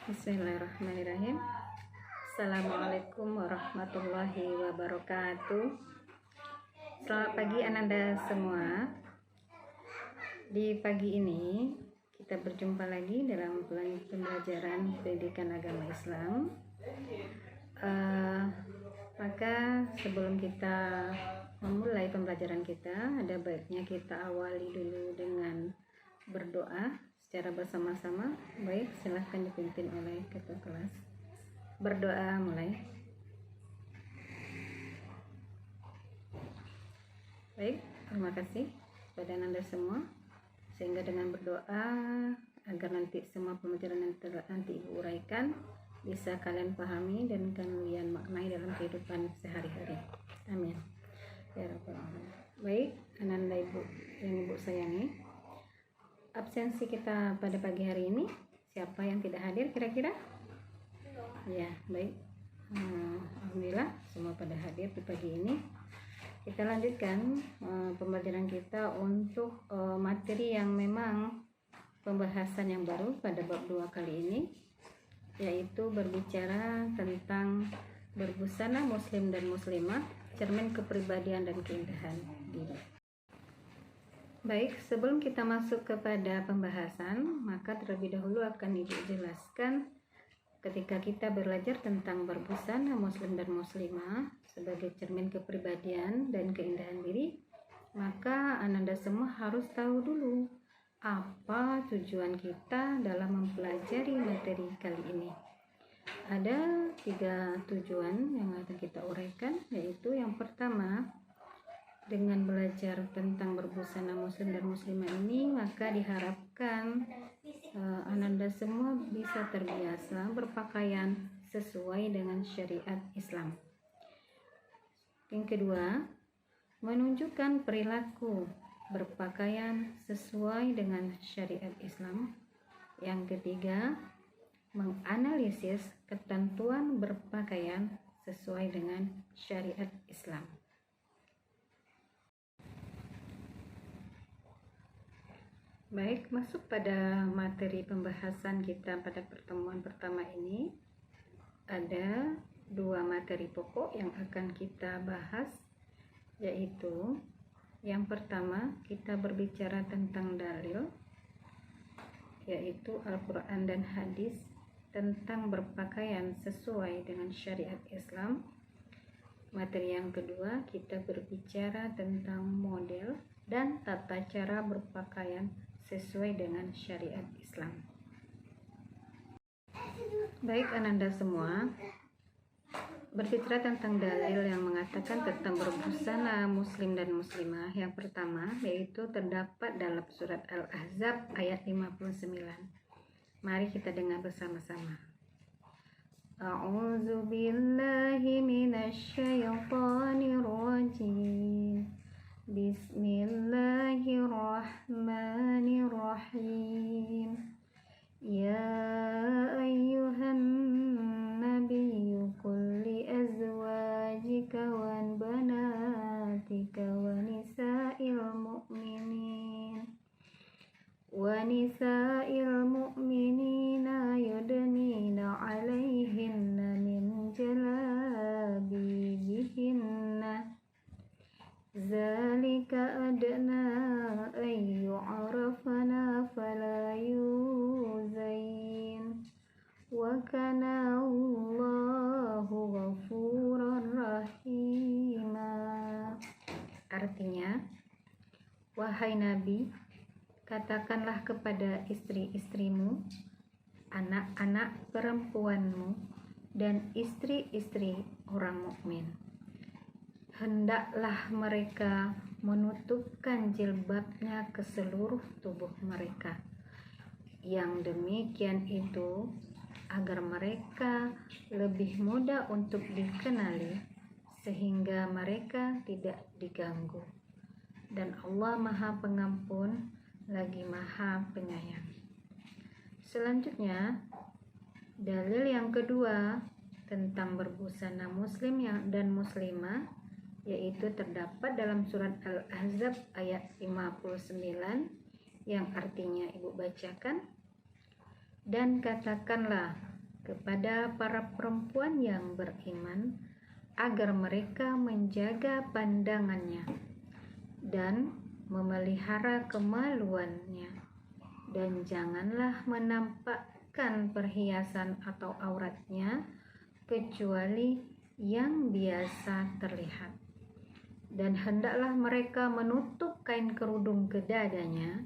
Bismillahirrahmanirrahim. Assalamualaikum warahmatullahi wabarakatuh. Selamat pagi Ananda semua. Di pagi ini kita berjumpa lagi dalam pembelajaran pendidikan agama Islam. Maka sebelum kita memulai pembelajaran kita, ada baiknya kita awali dulu dengan berdoa secara bersama-sama. Baik, silahkan dipimpin oleh ketua kelas. Berdoa mulai. Baik, terima kasih kepada Anda semua, sehingga dengan berdoa agar nanti semua pembelajaran yang nanti Ibu uraikan bisa kalian pahami dan kalian maknai dalam kehidupan sehari-hari. Amin ya rabbal alamin. Baik, Ananda Ibu yang Ibu sayangi, absensi kita pada pagi hari ini, siapa yang tidak hadir kira-kira? Ya, baik. Alhamdulillah semua pada hadir di pagi ini. Kita lanjutkan pembelajaran kita untuk materi yang memang pembahasan yang baru pada bab 2 kali ini, yaitu berbicara tentang berbusana muslim dan muslimah, cermin kepribadian dan keindahan diri. Baik, sebelum kita masuk kepada pembahasan, maka terlebih dahulu akan Ibu jelaskan ketika kita belajar tentang berbusana muslim dan muslimah sebagai cermin kepribadian dan keindahan diri, maka Ananda semua harus tahu dulu apa tujuan kita dalam mempelajari materi kali ini. Ada 3 tujuan yang akan kita uraikan, yaitu yang pertama, dengan belajar tentang berbusana muslim dan muslimah ini, maka diharapkan Ananda semua bisa terbiasa berpakaian sesuai dengan syariat Islam. Yang kedua, menunjukkan perilaku berpakaian sesuai dengan syariat Islam. Yang ketiga, menganalisis ketentuan berpakaian sesuai dengan syariat Islam. Baik, masuk pada materi pembahasan kita pada pertemuan pertama ini. Ada 2 materi pokok yang akan kita bahas, yaitu yang pertama kita berbicara tentang dalil, yaitu Al-Quran dan hadis tentang berpakaian sesuai dengan syariat Islam. Materi yang kedua kita berbicara tentang model dan tata cara berpakaian sesuai dengan syariat Islam. Baik Ananda semua, berbicara tentang dalil yang mengatakan tentang berbusana muslim dan muslimah, yang pertama yaitu terdapat dalam surat Al-Ahzab ayat 59. Mari kita dengar bersama-sama. A'udzu billahi minasy syaithanir rajim. Bismillahirrahmanirrahim. Ya ayyuhan nabiyyu qul li azwajika wa banatika wa nisa'il mu'minina yudnina 'alaihinna min jalabibihinna zalika adna ay yu'rafna fala yuzain wa kana Allahu ghafuran rahima. Artinya, wahai Nabi, katakanlah kepada istri-istrimu, anak-anak perempuanmu, dan istri-istri orang mukmin, hendaklah mereka menutupkan jilbabnya ke seluruh tubuh mereka. Yang demikian itu agar mereka lebih mudah untuk dikenali, sehingga mereka tidak diganggu. Dan Allah Maha Pengampun lagi Maha Penyayang. Selanjutnya, dalil yang kedua tentang berbusana muslim dan muslimah, yaitu terdapat dalam surat Al-Ahzab ayat 59, yang artinya Ibu bacakan. Dan katakanlah kepada para perempuan yang beriman agar mereka menjaga pandangannya dan memelihara kemaluannya, dan janganlah menampakkan perhiasan atau auratnya kecuali yang biasa terlihat, dan hendaklah mereka menutup kain kerudung ke dadanya,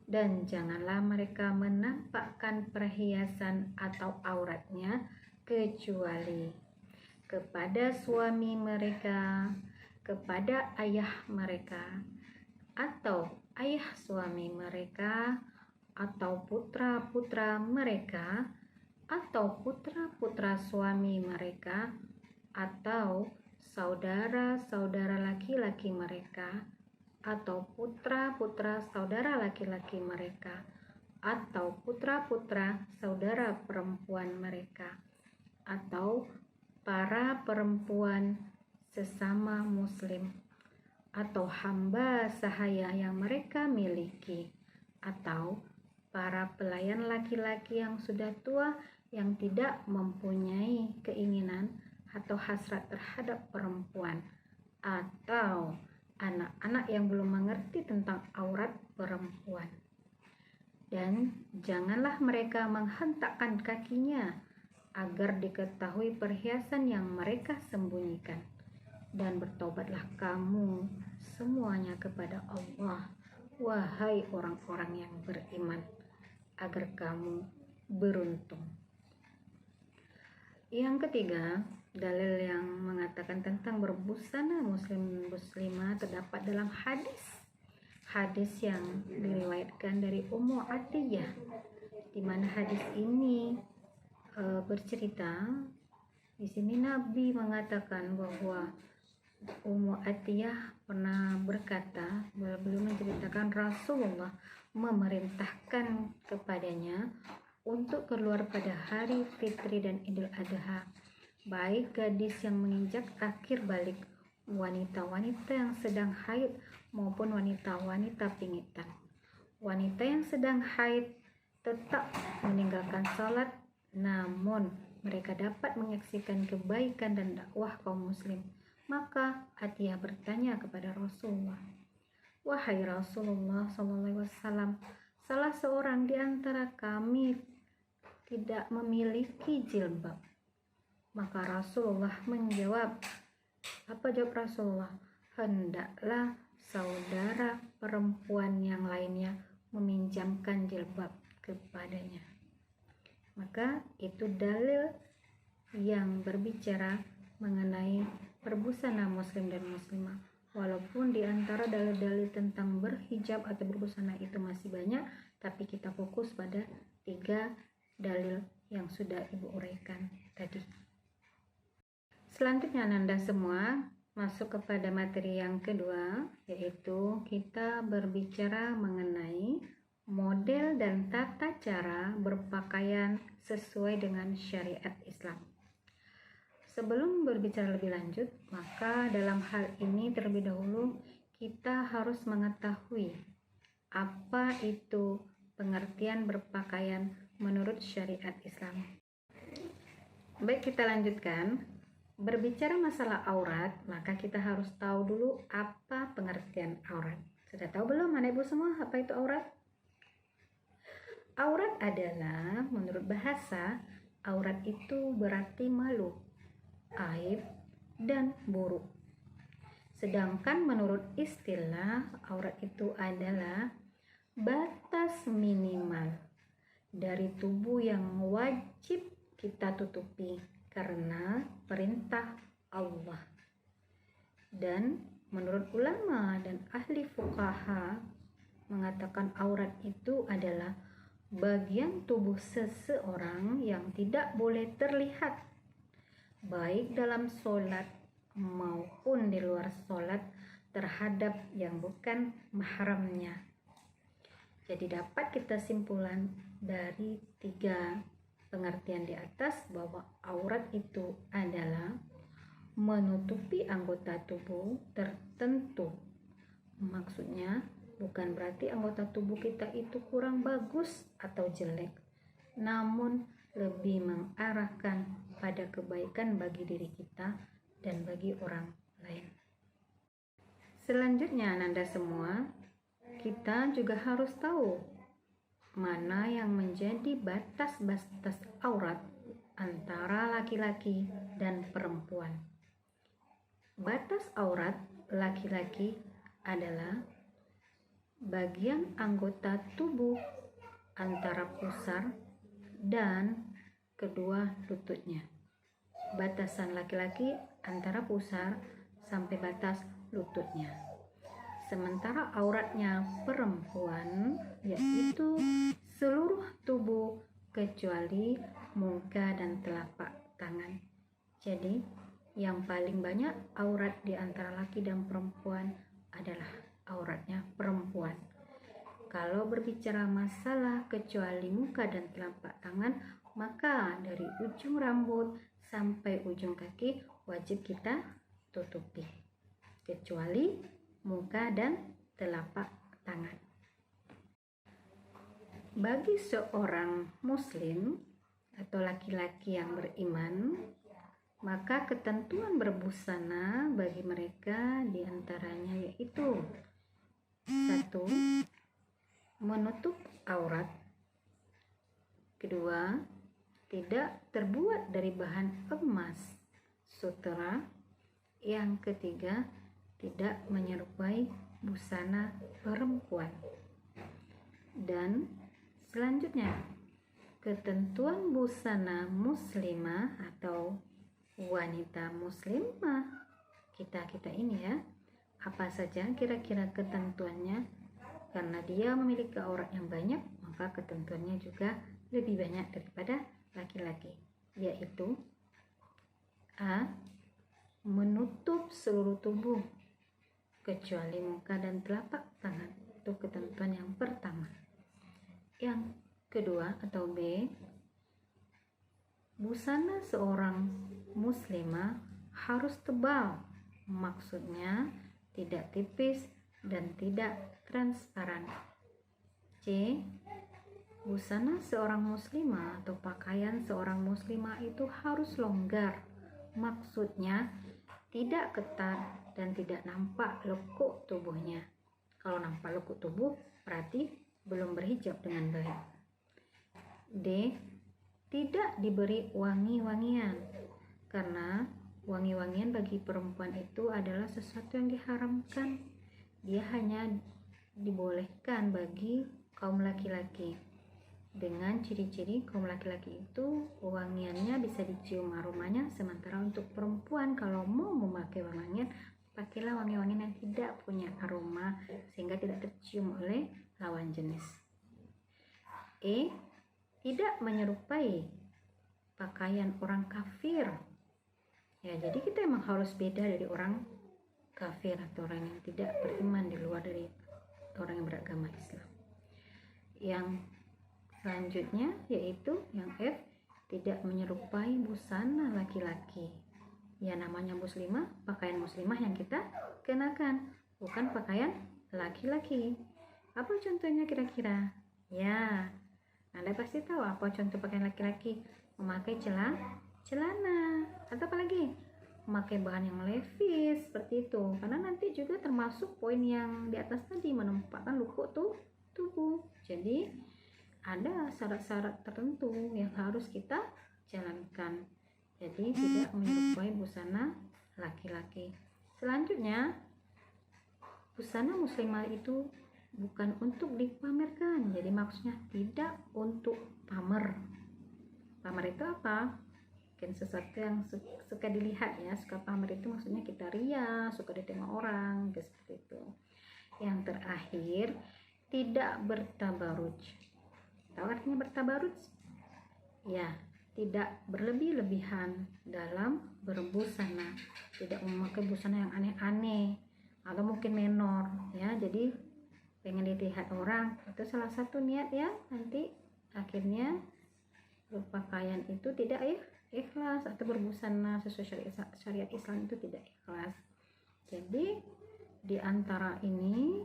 dan janganlah mereka menampakkan perhiasan atau auratnya kecuali kepada suami mereka, kepada ayah mereka, atau ayah suami mereka, atau putra-putra mereka, atau putra-putra suami mereka, atau saudara-saudara laki-laki mereka, atau putra-putra saudara laki-laki mereka, atau putra-putra saudara perempuan mereka, atau para perempuan sesama muslim, atau hamba sahaya yang mereka miliki, atau para pelayan laki-laki yang sudah tua yang tidak mempunyai keinginan atau hasrat terhadap perempuan, atau anak-anak yang belum mengerti tentang aurat perempuan. Dan janganlah mereka menghentakkan kakinya agar diketahui perhiasan yang mereka sembunyikan. Dan bertobatlah kamu semuanya kepada Allah, wahai orang-orang yang beriman, agar kamu beruntung. Yang ketiga, dalil yang mengatakan tentang berbusana muslim muslimah terdapat dalam hadis yang diriwayatkan dari Ummu Atiyah, di mana hadis ini bercerita di sini Nabi mengatakan bahwa Ummu Atiyah pernah berkata, beliau menceritakan Rasulullah memerintahkan kepadanya untuk keluar pada hari fitri dan idul adha, baik gadis yang menginjak akhir balik, wanita-wanita yang sedang haid maupun wanita-wanita pingitan. Wanita yang sedang haid tetap meninggalkan salat, namun mereka dapat menyaksikan kebaikan dan dakwah kaum muslim. Maka Atiyah bertanya kepada Rasulullah, "Wahai Rasulullah SAW, salah seorang di antara kami tidak memiliki jilbab." Maka Rasulullah menjawab, apa jawab Rasulullah? "Hendaklah saudara perempuan yang lainnya meminjamkan jilbab kepadanya." Maka itu dalil yang berbicara mengenai berbusana muslim dan muslimah. Walaupun di antara dalil-dalil tentang berhijab atau berbusana itu masih banyak, tapi kita fokus pada 3 dalil yang sudah Ibu uraikan tadi. Selanjutnya Anda semua masuk kepada materi yang kedua, yaitu kita berbicara mengenai model dan tata cara berpakaian sesuai dengan syariat Islam. Sebelum berbicara lebih lanjut, maka dalam hal ini terlebih dahulu kita harus mengetahui apa itu pengertian berpakaian menurut syariat Islam. Baik, kita lanjutkan. Berbicara masalah aurat, maka kita harus tahu dulu apa pengertian aurat. Sudah tahu belum anak ibu semua apa itu aurat? Aurat adalah, menurut bahasa, aurat itu berarti malu, aib, dan buruk. Sedangkan menurut istilah, aurat itu adalah batas minimal dari tubuh yang wajib kita tutupi karena perintah Allah. Dan menurut ulama dan ahli fuqaha mengatakan aurat itu adalah bagian tubuh seseorang yang tidak boleh terlihat baik dalam sholat maupun di luar sholat terhadap yang bukan mahramnya. Jadi dapat kita simpulkan dari 3 pengertian di atas bahwa aurat itu adalah menutupi anggota tubuh tertentu. Maksudnya bukan berarti anggota tubuh kita itu kurang bagus atau jelek, namun lebih mengarahkan pada kebaikan bagi diri kita dan bagi orang lain. Selanjutnya, Ananda semua, kita juga harus tahu mana yang menjadi batas-batas aurat antara laki-laki dan perempuan. Batas aurat laki-laki adalah bagian anggota tubuh antara pusar dan kedua lututnya. Batasan laki-laki antara pusar sampai batas lututnya. Sementara auratnya perempuan yaitu seluruh tubuh kecuali muka dan telapak tangan. Jadi yang paling banyak aurat di antara laki dan perempuan adalah auratnya perempuan. Kalau berbicara masalah kecuali muka dan telapak tangan, maka dari ujung rambut sampai ujung kaki wajib kita tutupi, kecuali muka dan telapak tangan. Bagi seorang muslim atau laki-laki yang beriman, maka ketentuan berbusana bagi mereka diantaranya yaitu 1. Menutup aurat. 2. Tidak terbuat dari bahan emas, sutera. Yang 3. Tidak menyerupai busana perempuan. Dan selanjutnya, ketentuan busana muslimah atau wanita muslimah kita ini ya, apa saja kira-kira ketentuannya? Karena dia memiliki aurat yang banyak, maka ketentuannya juga lebih banyak daripada laki-laki, yaitu A. Menutup seluruh tubuh kecuali muka dan telapak tangan. Itu ketentuan yang pertama. Yang kedua atau B, busana seorang muslimah harus tebal, maksudnya tidak tipis dan tidak transparan. C. Busana seorang muslimah atau pakaian seorang muslimah itu harus longgar, maksudnya tidak ketat dan tidak nampak lekuk tubuhnya. Kalau nampak lekuk tubuh berarti belum berhijab dengan baik. D. Tidak diberi wangi-wangian, karena wangi-wangian bagi perempuan itu adalah sesuatu yang diharamkan. Dia hanya dibolehkan bagi kaum laki-laki. Dengan ciri-ciri kaum laki-laki itu wangiannya bisa dicium aromanya, sementara untuk perempuan kalau mau memakai wangian, pakailah wangi-wangian yang tidak punya aroma sehingga tidak tercium oleh lawan jenis. E. Tidak menyerupai pakaian orang kafir. Ya, jadi kita emang harus beda dari orang kafir atau orang yang tidak beriman di luar dari orang yang beragama Islam. Yang selanjutnya yaitu yang F, tidak menyerupai busana laki-laki. Ya, namanya muslimah, pakaian muslimah yang kita kenakan, bukan pakaian laki-laki. Apa contohnya kira-kira? Ya, Anda pasti tahu apa contoh pakaian laki-laki. Memakai celana atau apa lagi? Memakai bahan yang levis seperti itu. Karena nanti juga termasuk poin yang di atas tadi, menempatkan lekuk tubuh. Jadi ada syarat-syarat tertentu yang harus kita jalankan. Jadi tidak menyerupai busana laki-laki. Selanjutnya, busana muslimah itu bukan untuk dipamerkan. Jadi maksudnya tidak untuk pamer. Pamer itu apa? Mungkin sesuatu yang suka dilihat ya. Suka pamer itu maksudnya kita ria, suka ditengok orang, seperti itu. Yang terakhir, tidak bertabaruj. Tahu artinya bertabaruj? Ya, tidak berlebih-lebihan dalam berbusana, tidak memakai busana yang aneh-aneh atau mungkin menor ya. Jadi pengen dilihat orang, itu salah satu niat ya, nanti akhirnya berpakaian itu tidak ikhlas atau berbusana sesuai syariat Islam itu tidak ikhlas. Jadi di antara ini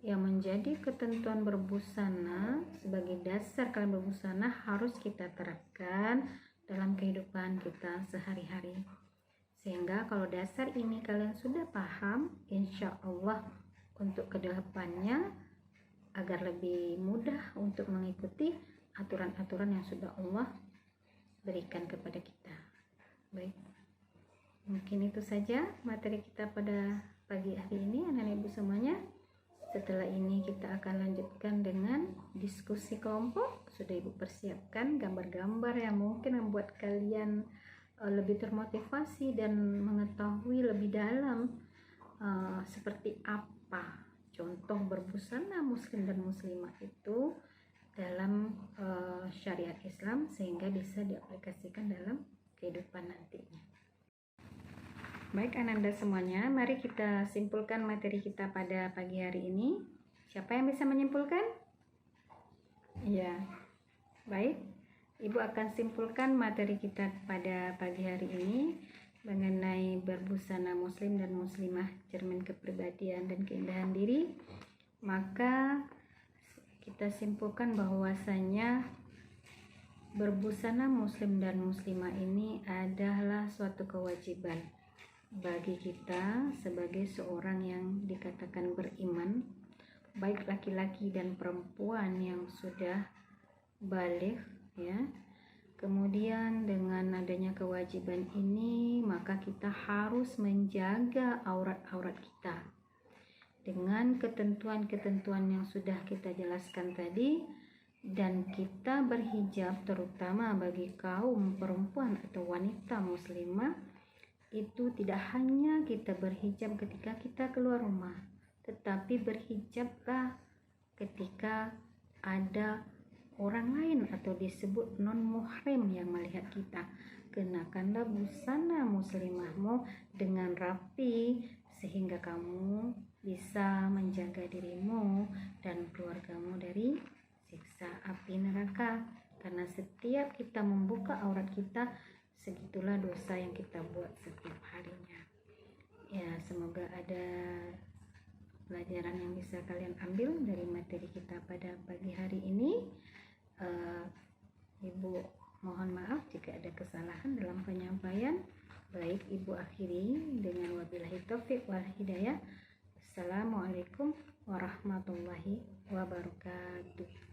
yang menjadi ketentuan berbusana sebagai dasar kalian berbusana harus kita terapkan dalam kehidupan kita sehari-hari. Sehingga kalau dasar ini kalian sudah paham, insya Allah untuk kedepannya agar lebih mudah untuk mengikuti aturan-aturan yang sudah Allah berikan kepada kita. Baik, mungkin itu saja materi kita pada pagi hari ini, anak-anak ibu semuanya. Setelah ini kita akan lanjutkan dengan diskusi kelompok. Sudah ibu persiapkan gambar-gambar yang mungkin membuat kalian lebih termotivasi dan mengetahui lebih dalam seperti apa contoh berbusana muslim dan muslimah itu dalam syariat Islam, sehingga bisa diaplikasikan dalam kehidupan nantinya. Baik anak-anak semuanya, mari kita simpulkan materi kita pada pagi hari ini. Siapa yang bisa menyimpulkan? Ya, baik. Ibu akan simpulkan materi kita pada pagi hari ini mengenai berbusana muslim dan muslimah, cermin kepribadian dan keindahan diri. Maka kita simpulkan bahwasanya berbusana muslim dan muslimah ini adalah suatu kewajiban bagi kita sebagai seorang yang dikatakan beriman, baik laki-laki dan perempuan yang sudah baligh, ya. Kemudian dengan adanya kewajiban ini, maka kita harus menjaga aurat-aurat kita dengan ketentuan-ketentuan yang sudah kita jelaskan tadi, dan kita berhijab terutama bagi kaum perempuan atau wanita muslimah. Itu tidak hanya kita berhijab ketika kita keluar rumah, tetapi berhijablah ketika ada orang lain atau disebut non-muhrim yang melihat kita. Kenakanlah busana muslimahmu dengan rapi sehingga kamu bisa menjaga dirimu dan keluargamu dari siksa api neraka. Karena setiap kita membuka aurat kita, segitulah dosa yang kita buat setiap harinya. Ya, semoga ada pelajaran yang bisa kalian ambil dari materi kita pada pagi hari ini. Ibu mohon maaf jika ada kesalahan dalam penyampaian. Baik, ibu akhiri dengan wabillahi taufik wal hidayah. Assalamualaikum warahmatullahi wabarakatuh.